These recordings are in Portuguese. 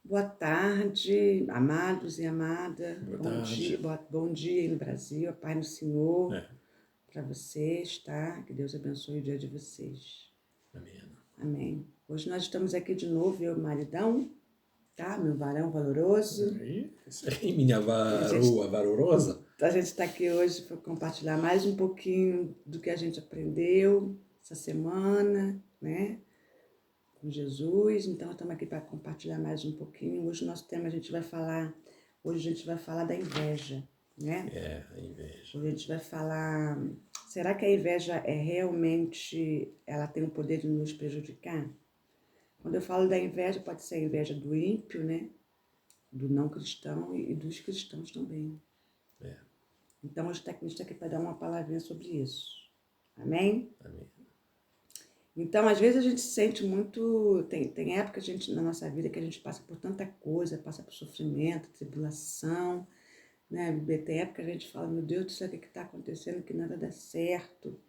Boa tarde, amados e amada. Boa Bom dia, tarde. bom dia aí no Brasil, a paz no Senhor É, para vocês, tá? Que Deus abençoe o dia de vocês. amém. Amém. Hoje nós estamos aqui de novo, eu e o maridão, tá? Meu varão valoroso. Isso aí, minha E a gente varoa valorosa. está aqui hoje para compartilhar mais um pouquinho do que a gente aprendeu essa semana, né? Com Jesus. Então, estamos aqui para compartilhar mais um pouquinho. Hoje o nosso tema hoje a gente vai falar da inveja, né? É, a inveja. Hoje a gente vai falar, será que a inveja ela tem o poder de nos prejudicar? Quando eu falo da inveja, pode ser a inveja do ímpio, né? Do não cristão e dos cristãos também. É, Então, hoje a gente está aqui para dar uma palavrinha sobre isso. Amém? amém. Então, às vezes a gente se sente muito. Tem época na nossa vida que a gente passa por tanta coisa, passa por sofrimento, tribulação, né? Tem época que a gente fala, meu Deus do céu, o que está acontecendo, que nada dá certo.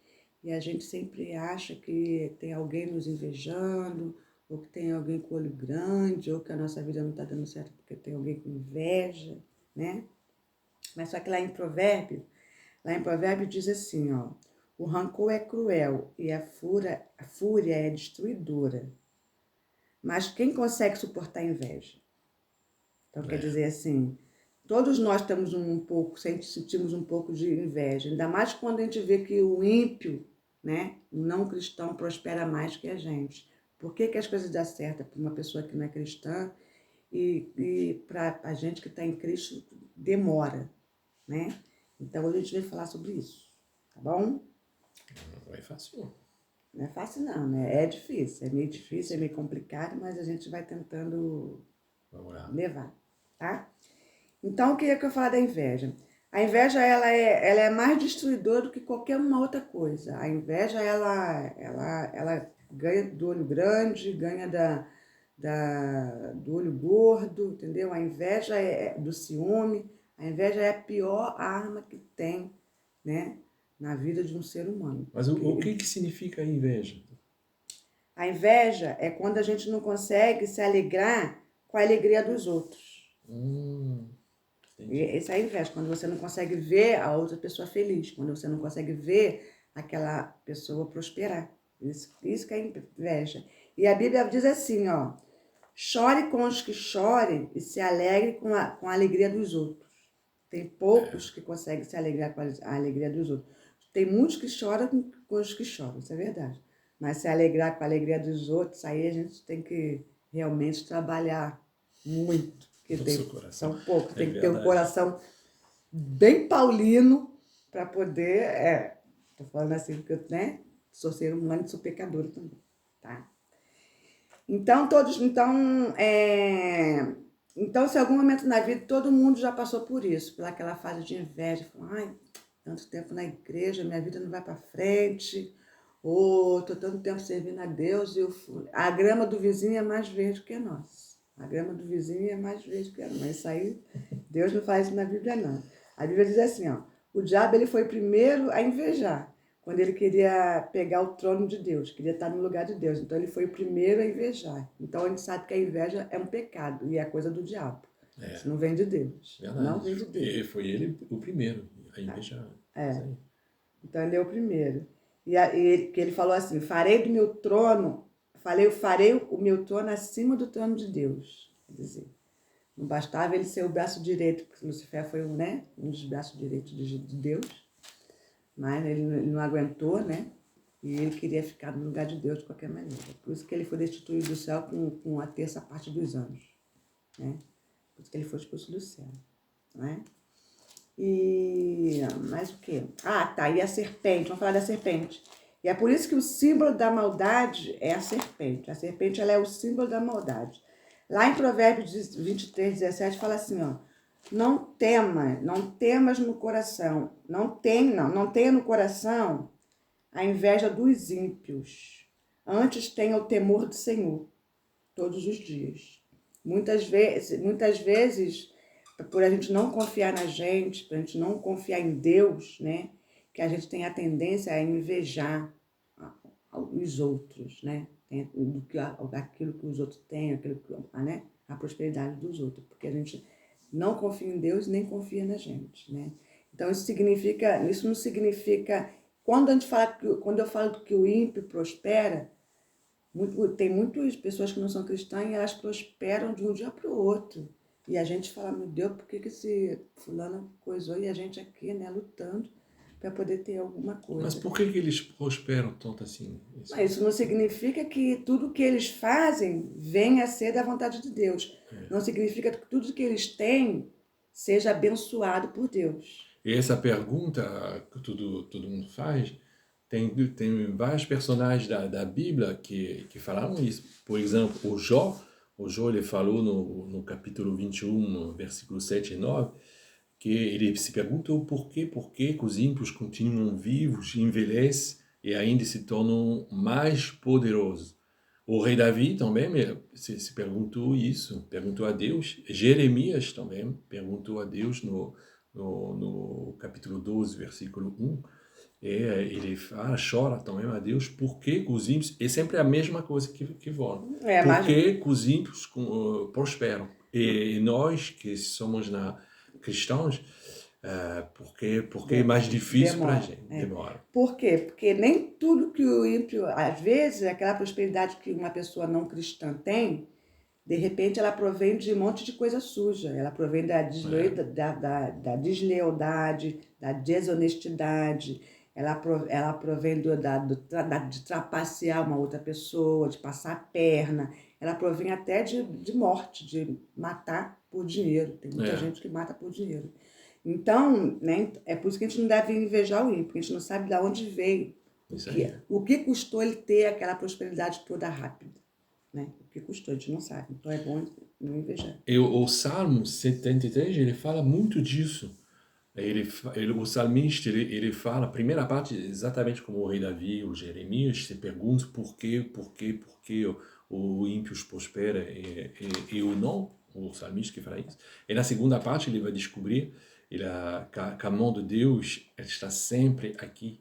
E a gente sempre acha que tem alguém nos invejando, ou que tem alguém com o olho grande, ou que a nossa vida não está dando certo porque tem alguém com inveja, né? Mas só que lá em Provérbio diz assim, ó, o rancor é cruel e a fúria é destruidora. Mas quem consegue suportar a inveja? Então quer É, dizer assim, todos nós temos sentimos um pouco de inveja, ainda mais quando a gente vê que o ímpio, né, o não cristão prospera mais que a gente. Por que as coisas dão certo para uma pessoa que não é cristã e para a gente que está em Cristo demora, né? Então hoje a gente vai falar sobre isso, tá bom? não é fácil. Não é fácil não, né? É difícil, é meio difícil, é meio complicado, mas a gente vai tentando Vamos lá. levar, tá? Então, o que é que eu falo da inveja? A inveja, ela é mais destruidora do que qualquer uma outra coisa. A inveja, ela ganha do olho grande, ganha do olho gordo, entendeu? A inveja é do ciúme. A inveja é a pior arma que tem, né, na vida de um ser humano. Mas o que significa a inveja? A inveja é quando a gente não consegue se alegrar com a alegria dos outros. Entendi. Essa é a inveja, quando você não consegue ver a outra pessoa feliz, quando você não consegue ver aquela pessoa prosperar. Isso que é inveja. E a Bíblia diz assim, ó, chore com os que chorem e se alegre com a alegria dos outros. Tem poucos que conseguem se alegrar com a alegria dos outros. Tem muitos que choram com os que choram, isso é verdade. Mas se alegrar com a alegria dos outros, aí a gente tem que realmente trabalhar muito, porque Nosso coração. são poucos. É Tem que ter um verdade. coração bem paulino para poder. Tô falando assim porque eu, né, sou ser humano e sou pecadora também, tá? Então, se em algum momento na vida todo mundo já passou por isso, pelaquela fase de inveja, falou, ai, tanto tempo na igreja, minha vida não vai para frente, ou tô tanto tempo servindo a Deus e a grama do vizinho é mais verde que a nossa. A grama do vizinho é mais verde que a nossa. Mas isso aí, Deus não faz isso na Bíblia, não. A Bíblia diz assim, ó, o diabo ele foi primeiro a invejar, quando ele queria pegar o trono de Deus, queria estar no lugar de Deus. Então ele foi o primeiro a invejar. Então a gente sabe que a inveja é um pecado e é coisa do diabo. É, Isso não vem de Deus. Não verdade. vem de Deus. Foi ele o primeiro a invejar. Isso aí. Então ele é o primeiro. Que ele falou assim: farei do meu trono, farei o meu trono acima do trono de Deus. Quer dizer, não bastava ele ser o braço direito, porque Lucifer foi né, um dos braços direitos de Deus, mas ele não aguentou, né? E ele queria ficar no lugar de Deus de qualquer maneira. Por isso que ele foi destituído do céu com a terça parte dos anjos, né? Por isso que ele foi expulso do céu, né? E mais o quê? Ah, tá. E a serpente, vamos falar da serpente. E é por isso que o símbolo da maldade é a serpente. A serpente ela é o símbolo da maldade. Lá em Provérbios 23:17 fala assim, ó, não temas no coração, não tenha no coração a inveja dos ímpios. Antes tenha o temor do Senhor todos os dias. Muitas vezes, por a gente não confiar na gente, por a gente não confiar em Deus, né, que a gente tem a tendência a invejar os outros, né, aquilo que os outros têm, né, a prosperidade dos outros, porque a gente não confia em Deus nem confia na gente, né? Então isso não significa, quando eu falo que o ímpio prospera, tem muitas pessoas que não são cristãs e elas prosperam de um dia para o outro. E a gente fala, meu Deus, por que esse fulano coisou e a gente aqui, né, lutando para poder ter alguma coisa. Mas por que eles prosperam tanto assim? Mas isso não significa que tudo que eles fazem venha a ser da vontade de Deus. Não significa que tudo que eles têm seja abençoado por Deus. E essa pergunta que todo mundo faz, tem vários personagens da Bíblia que falaram isso. Por exemplo, o Jó ele falou no capítulo 21, no versículo 7 e 9, que ele se perguntou por que os ímpios continuam vivos, envelhecem e ainda se tornam mais poderosos. O rei Davi também se perguntou isso, perguntou a Deus. Jeremias também perguntou a Deus no capítulo 12, versículo 1. Ele chora também a Deus, por que os ímpios... É sempre a mesma coisa que volta. Por que os ímpios prosperam? E nós, que somos cristãos, porque é mais difícil para a gente. Demora. Por quê? Porque nem tudo que o ímpio... Às vezes, aquela prosperidade que uma pessoa não cristã tem, de repente ela provém de um monte de coisa suja. Ela provém da deslealdade, da desonestidade. Ela provém de trapacear uma outra pessoa, de passar a perna. Ela provém até de morte, de matar por dinheiro. Tem muita gente que mata por dinheiro. Então, né, é por isso que a gente não deve invejar o ímpio, porque a gente não sabe de onde veio. O que custou ele ter aquela prosperidade toda rápida. Né? O que custou, a gente não sabe. Então é bom não invejar. E o Salmo 73, ele fala muito disso. O salmista, ele fala, a primeira parte, exatamente como o rei Davi, o Jeremias, se pergunta por que o ímpio prospera e o não, o salmista que fala isso. E na segunda parte ele vai descobrir que a mão de Deus está sempre aqui.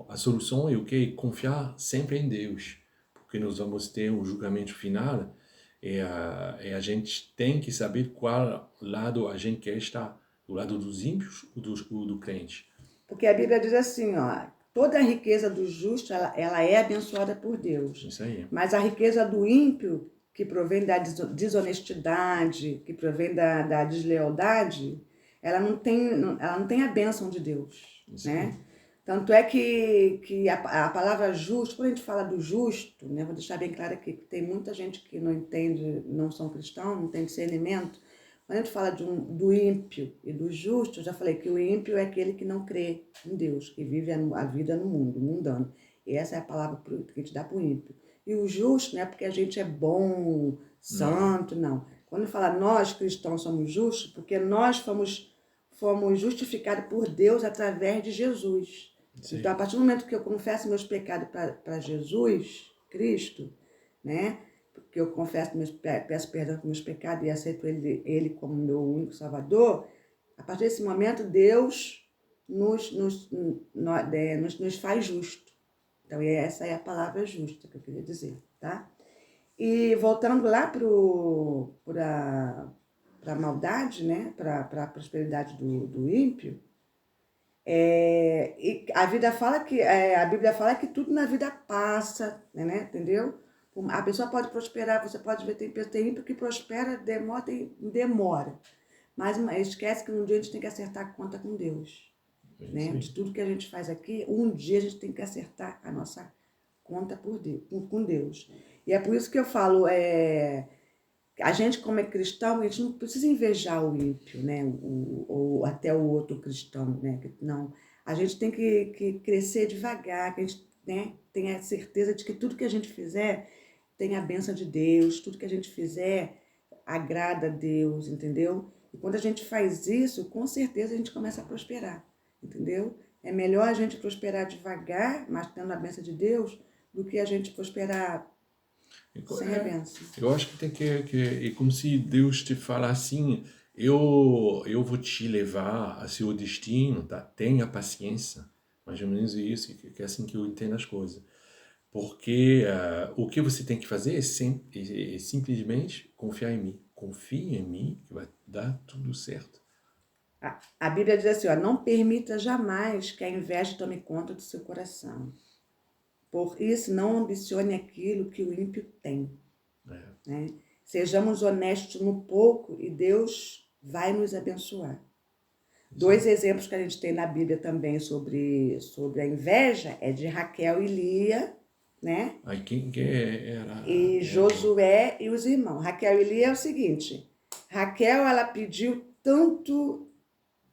A solução é o quê? Confiar sempre em Deus, porque nós vamos ter um julgamento final e a gente tem que saber qual lado a gente quer estar. Do lado dos ímpios ou do crente? Porque a Bíblia diz assim, ó, toda a riqueza do justo, ela é abençoada por Deus. Isso aí. Mas a riqueza do ímpio, que provém da desonestidade, que provém da deslealdade, ela não tem a bênção de Deus. Isso né? Aí. Tanto é que a palavra justo, quando a gente fala do justo, né, vou deixar bem claro aqui, que tem muita gente que não entende, não são cristãos, não tem discernimento. Quando a gente fala do ímpio e do justo, eu já falei que o ímpio é aquele que não crê em Deus, que vive a vida no mundo, mundano. E essa é a palavra que a gente dá para o ímpio. E o justo não é porque a gente é bom, santo, não. Quando fala nós cristãos somos justos, porque nós fomos justificados por Deus através de Jesus. Sim. Então, a partir do momento que eu confesso meus pecados para Jesus, Cristo, né? Porque eu peço perdão por meus pecados e aceito ele como meu único Salvador, a partir desse momento Deus nos faz justo. Então essa é a palavra justa que eu queria dizer, tá? E voltando lá para a maldade, né? Para a prosperidade do ímpio, e a Bíblia fala que tudo na vida passa, né? Entendeu? A pessoa pode prosperar, você pode ver, tem ímpio que prospera, demora. Mas esquece que um dia a gente tem que acertar a conta com Deus. Né? De tudo que a gente faz aqui, um dia a gente tem que acertar a nossa conta com Deus. E é por isso que eu falo, a gente como é cristão, a gente não precisa invejar o ímpio, né? Ou até o outro cristão, né? Não, a gente tem que crescer devagar, que a gente, né, tenha certeza de que tudo que a gente fizer tem a bênção de Deus, tudo que a gente fizer agrada a Deus, entendeu? E quando a gente faz isso, com certeza a gente começa a prosperar, entendeu? É melhor a gente prosperar devagar, mas tendo a bênção de Deus, do que a gente prosperar sem a bênção. Eu acho que tem que é como se Deus te fala assim, eu vou te levar a seu destino, tá? Tenha paciência. Mais ou menos isso, que é assim que eu entendo as coisas. Porque o que você tem que fazer é simplesmente confiar em mim. Confie em mim que vai dar tudo certo. A Bíblia diz assim, ó, não permita jamais que a inveja tome conta do seu coração. Por isso, não ambicione aquilo que o ímpio tem. Né? Sejamos honestos no pouco e Deus vai nos abençoar. Dois exemplos que a gente tem na Bíblia também sobre a inveja é de Raquel e Lia, né? Aí quem era? E Josué e os irmãos. Raquel e Lia é o seguinte, Raquel, ela pediu tanto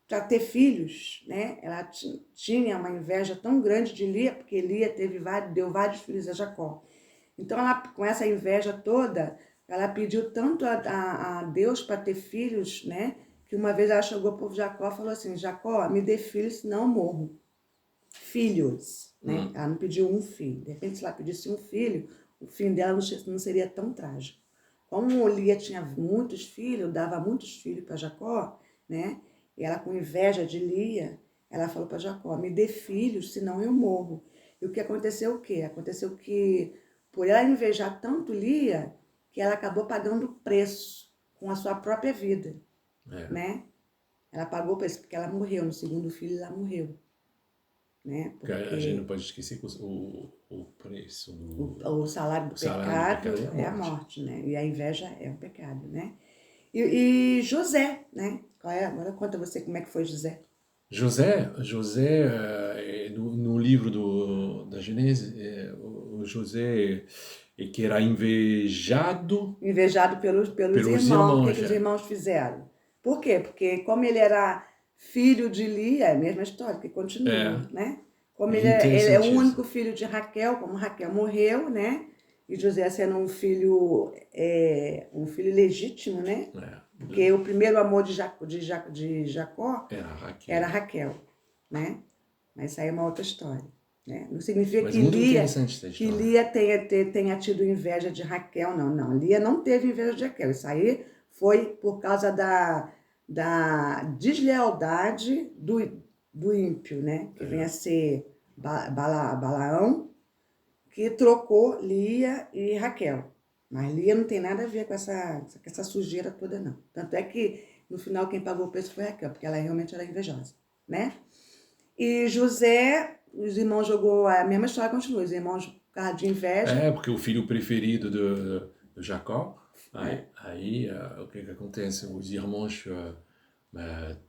para ter filhos, né? Ela tinha uma inveja tão grande de Lia, porque Lia deu vários filhos a Jacó. Então, ela, com essa inveja toda, ela pediu tanto a Deus para ter filhos, né? Que uma vez ela chegou para o Jacó e falou assim, Jacó, me dê filhos, senão eu morro. Filhos, né? Ela não pediu um filho. De repente, se ela pedisse um filho, o fim dela não seria tão trágico. Como Lia tinha muitos filhos, dava muitos filhos para Jacó, né? E ela, com inveja de Lia, ela falou para Jacó, me dê filhos, senão eu morro. E o que aconteceu o quê? Aconteceu que, por ela invejar tanto Lia, que ela acabou pagando o preço com a sua própria vida, né? Ela pagou o preço porque ela morreu, no segundo filho ela morreu. Né? Porque a gente não pode esquecer que o preço o salário do pecado é a morte, né? E a inveja é um pecado, né? E José, né? Agora conta você como é que foi José. José, no livro da Gênesis, o José que era invejado Pelos irmãos. O que os irmãos fizeram? Por quê? Porque como ele era filho de Lia, é a mesma história, que continua, né? Como ele é o único filho de Raquel, como Raquel morreu, né? E José sendo um filho legítimo, né? Porque o primeiro amor de Jacó era Raquel, né? Mas isso aí é uma outra história. Né? Não significa que Lia tenha tido inveja de Raquel, não. Não, Lia não teve inveja de Raquel. Isso aí foi por causa da deslealdade do ímpio, né? Que vem a ser Balaão, que trocou Lia e Raquel. Mas Lia não tem nada a ver com essa sujeira toda, não. Tanto é que, no final, quem pagou o preço foi Raquel, porque ela realmente era invejosa, né? E José, os irmãos jogou a mesma história, continua. Os irmãos, por causa de inveja... porque o filho preferido do Jacó, aí o que acontece? Os irmãos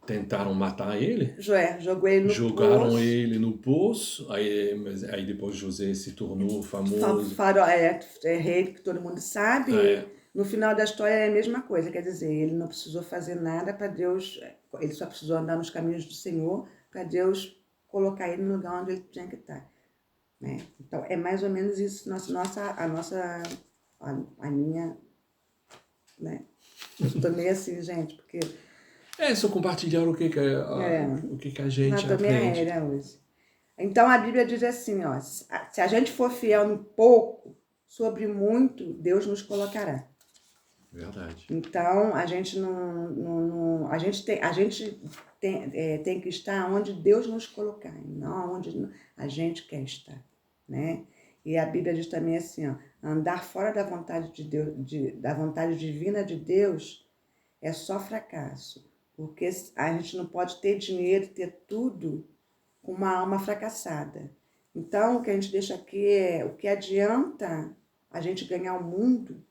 tentaram matar ele. Jogou ele no Jogaram poço. ele no poço, aí depois José se tornou famoso. Rei, que todo mundo sabe. No final da história é a mesma coisa, quer dizer, ele não precisou fazer nada para Deus, ele só precisou andar nos caminhos do Senhor para Deus colocar ele no lugar onde ele tinha que estar. Né? Então, é mais ou menos isso, a minha, né? Eu estou meio assim, gente, porque... só compartilhar o que a gente aprende. Aérea hoje. Então, a Bíblia diz assim, ó, se a gente for fiel no pouco, sobre muito, Deus nos colocará. Verdade. Então, a gente tem que estar onde Deus nos colocar, não onde a gente quer estar, né? E a Bíblia diz também assim, ó, andar fora da vontade de Deus, da vontade divina de Deus é só fracasso, porque a gente não pode ter dinheiro, ter tudo com uma alma fracassada. Então, o que a gente deixa aqui é o que adianta a gente ganhar o mundo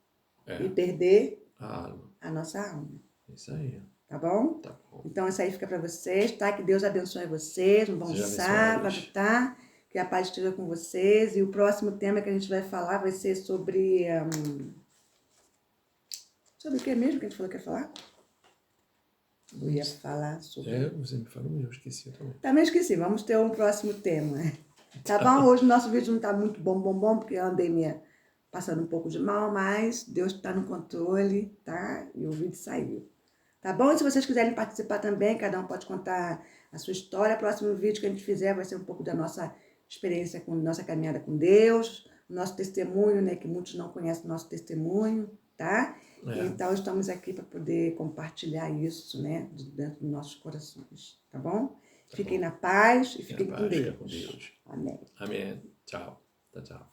e perder a nossa alma. Isso aí. Tá bom? Tá bom. Então, isso aí fica para vocês, tá? Que Deus abençoe vocês, um bom sábado, tá? Que a paz esteja com vocês. E o próximo tema que a gente vai falar vai ser sobre... sobre o que mesmo que a gente falou que ia falar? Eu ia falar sobre... você me falou, eu esqueci também. Também esqueci, vamos ter um próximo tema. Tá bom? Hoje o nosso vídeo não tá muito bom, porque eu andei passando um pouco de mal, mas Deus está no controle, tá? E o vídeo saiu. Tá bom? E se vocês quiserem participar também, cada um pode contar a sua história. O próximo vídeo que a gente fizer vai ser um pouco da nossa experiência, nossa caminhada com Deus, nosso testemunho, né? Que muitos não conhecem o nosso testemunho, tá? Então, estamos aqui para poder compartilhar isso, né? Dentro dos nossos corações, tá bom? Fiquem na paz e fiquem com Deus. Com Deus. Amém. Amém. Tchau. Tchau.